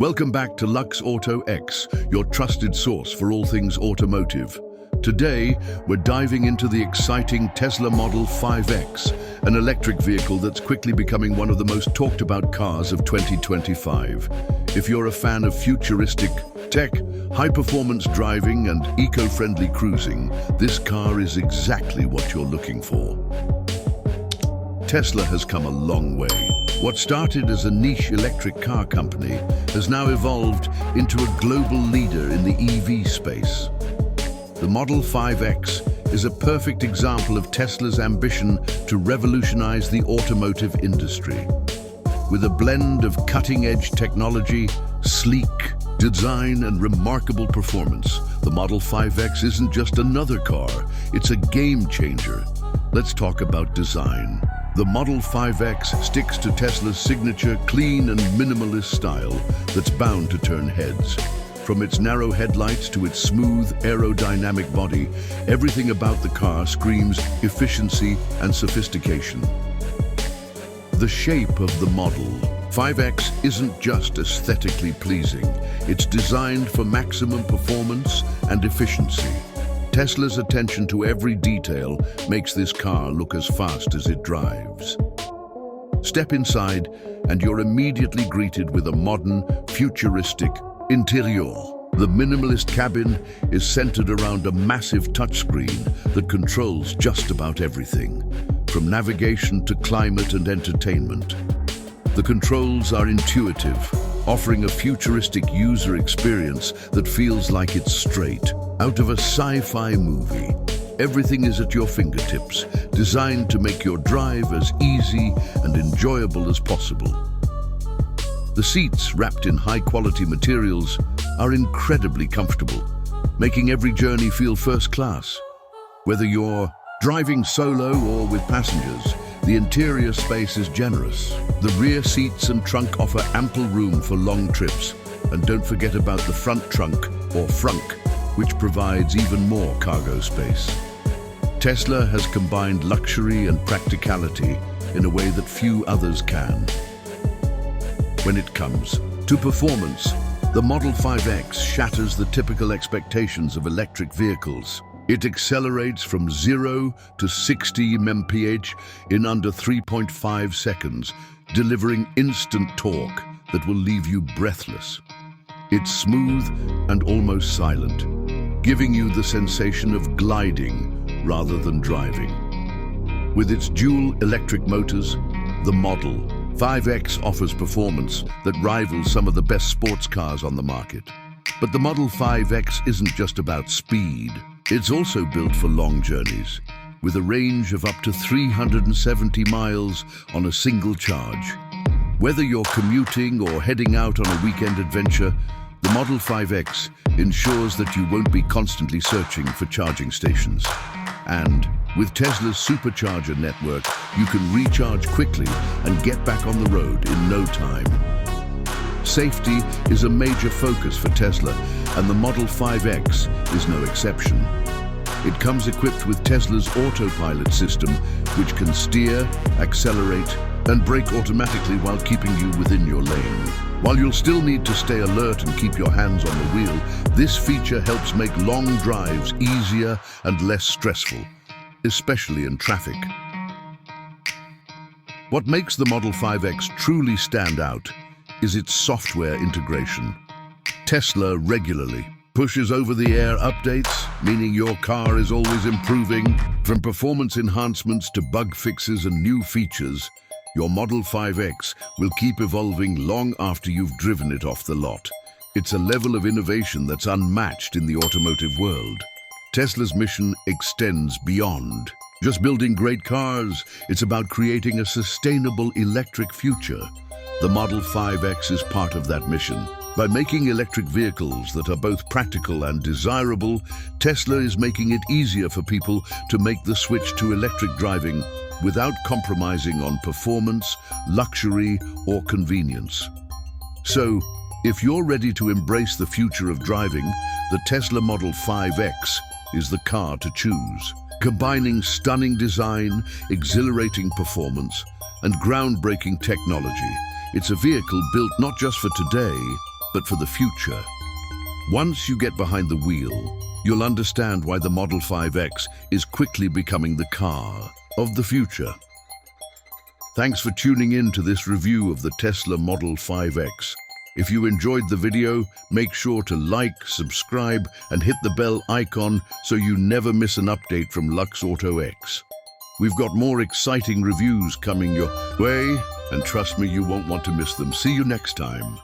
Welcome back to Lux Auto X, your trusted source for all things automotive. Today, we're diving into the exciting Tesla Model 5X, an electric vehicle that's quickly becoming one of the most talked about cars of 2025. If you're a fan of futuristic tech, high-performance driving, and eco-friendly cruising, this car is exactly what you're looking for. Tesla has come a long way. What started as a niche electric car company has now evolved into a global leader in the EV space. The Model 5X is a perfect example of Tesla's ambition to revolutionize the automotive industry. With a blend of cutting-edge technology, sleek design, and remarkable performance, the Model 5X isn't just another car, it's a game changer. Let's talk about design. The Model 5X sticks to Tesla's signature clean and minimalist style that's bound to turn heads. From its narrow headlights to its smooth, aerodynamic body, everything about the car screams efficiency and sophistication. The shape of the Model 5X isn't just aesthetically pleasing, it's designed for maximum performance and efficiency. Tesla's attention to every detail makes this car look as fast as it drives. Step inside and you're immediately greeted with a modern, futuristic interior. The minimalist cabin is centered around a massive touchscreen that controls just about everything, from navigation to climate and entertainment. The controls are intuitive, offering a futuristic user experience that feels like it's straight out of a sci-fi movie. Everything is at your fingertips, designed to make your drive as easy and enjoyable as possible. The seats, wrapped in high-quality materials, are incredibly comfortable, making every journey feel first class. Whether you're driving solo or with passengers, the interior space is generous. The rear seats and trunk offer ample room for long trips, and don't forget about the front trunk, or frunk, which provides even more cargo space. Tesla has combined luxury and practicality in a way that few others can. When it comes to performance, the Model 5X shatters the typical expectations of electric vehicles. It accelerates from 0 to 60 mph in under 3.5 seconds, delivering instant torque that will leave you breathless. It's smooth and almost silent, giving you the sensation of gliding rather than driving. With its dual electric motors, the Model 5X offers performance that rivals some of the best sports cars on the market. But the Model 5X isn't just about speed. It's also built for long journeys, with a range of up to 370 miles on a single charge. Whether you're commuting or heading out on a weekend adventure, the Model 5X ensures that you won't be constantly searching for charging stations. And with Tesla's supercharger network, you can recharge quickly and get back on the road in no time. Safety is a major focus for Tesla, and the Model 5X is no exception. It comes equipped with Tesla's autopilot system, which can steer, accelerate, and brake automatically while keeping you within your lane. While you'll still need to stay alert and keep your hands on the wheel, this feature helps make long drives easier and less stressful, especially in traffic. What makes the Model 5X truly stand out is its software integration. Tesla regularly pushes over-the-air updates, meaning your car is always improving. From performance enhancements to bug fixes and new features, your Model 5X will keep evolving long after you've driven it off the lot. It's a level of innovation that's unmatched in the automotive world. Tesla's mission extends beyond just building great cars. It's about creating a sustainable electric future. The Model 5X is part of that mission. By making electric vehicles that are both practical and desirable, Tesla is making it easier for people to make the switch to electric driving without compromising on performance, luxury, or convenience. So, if you're ready to embrace the future of driving, the Tesla Model 5X is the car to choose. Combining stunning design, exhilarating performance, and groundbreaking technology, it's a vehicle built not just for today, but for the future. Once you get behind the wheel, you'll understand why the Model 5X is quickly becoming the car of the future. Thanks for tuning in to this review of the Tesla Model 5X. If you enjoyed the video, make sure to like, subscribe, and hit the bell icon so you never miss an update from Lux Auto X. We've got more exciting reviews coming your way, and trust me, you won't want to miss them. See you next time.